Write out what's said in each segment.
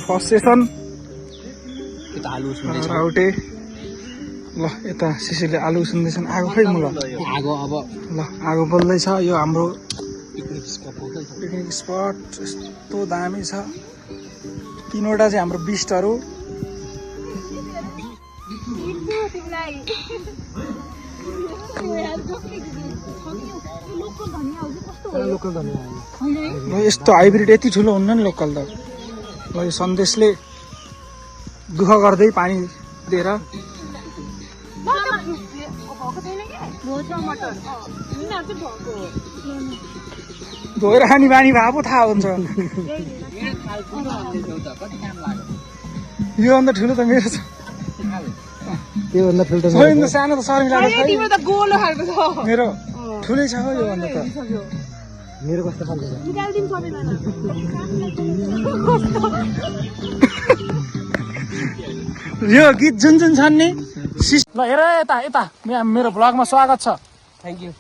first session Raute ल यता शिशिरले आलु उसिन्दैछन् आगो खै म ल आगो बल्दैछ यो हाम्रो पिकनिक स्पट यस्तो दामी छ 3वटा चाहिँ हाम्रो बिस्टहरू यस्तो हाइब्रिड यति ठुलो हुन्न नि लोकल त ल यो सन्देशले दुःख गर्दै पानी दिएर धोएर खाने बानी भए पो थाहा हुन्छ योभन्दा ठुलो त मेरो छ त्योभन्दा फिल्टर सानो त शर्मिला मेरो ठुलै छ हो योभन्दा त मेरो कस्तो खालको यो गीत जुन जुन छन् नि ल हेर यता यता मेरो भ्लगमा स्वागत छ थ्याङ्क यू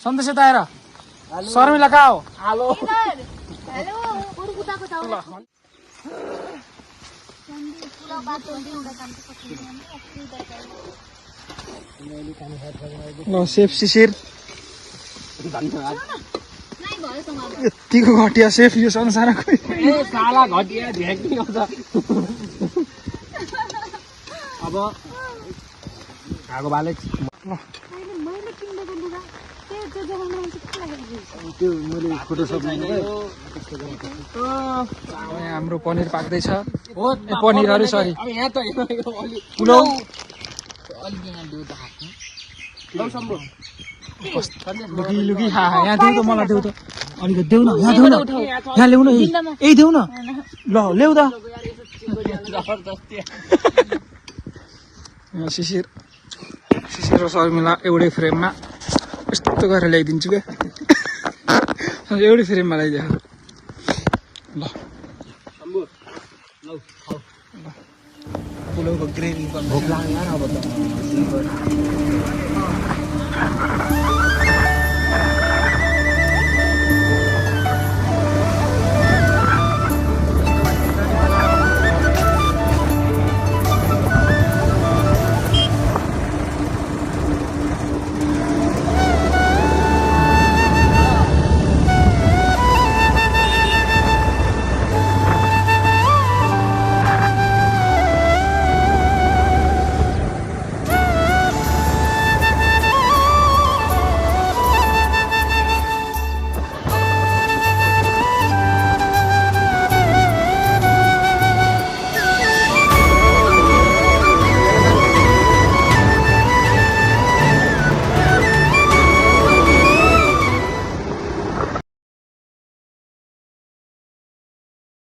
सन्देश यता हेर शर्मिला कहाँ हो हेलो ल सेफ शिशिर यतिको घटिया सेफ यो संसारको अब आगो बाले त्यो मैले फोटोसप हाम्रो पनिर पाक्दैछ पनिर अरे सरी पुलाउ लुकी खा यहाँ देऊ त मलाई देऊ त अलिकति देऊ न यहाँ देऊ न यहाँ ल्याउ न यही देऊ न ल ल्याउ त शिशिर र शर्मिला एउटै फ्रेममा यस्तो गरेर ल्याइदिन्छु क्या एउटै फ्रेममा ल्याइदियो ल पुलाउको ग्रेभी भोक लाग्यो यार अब त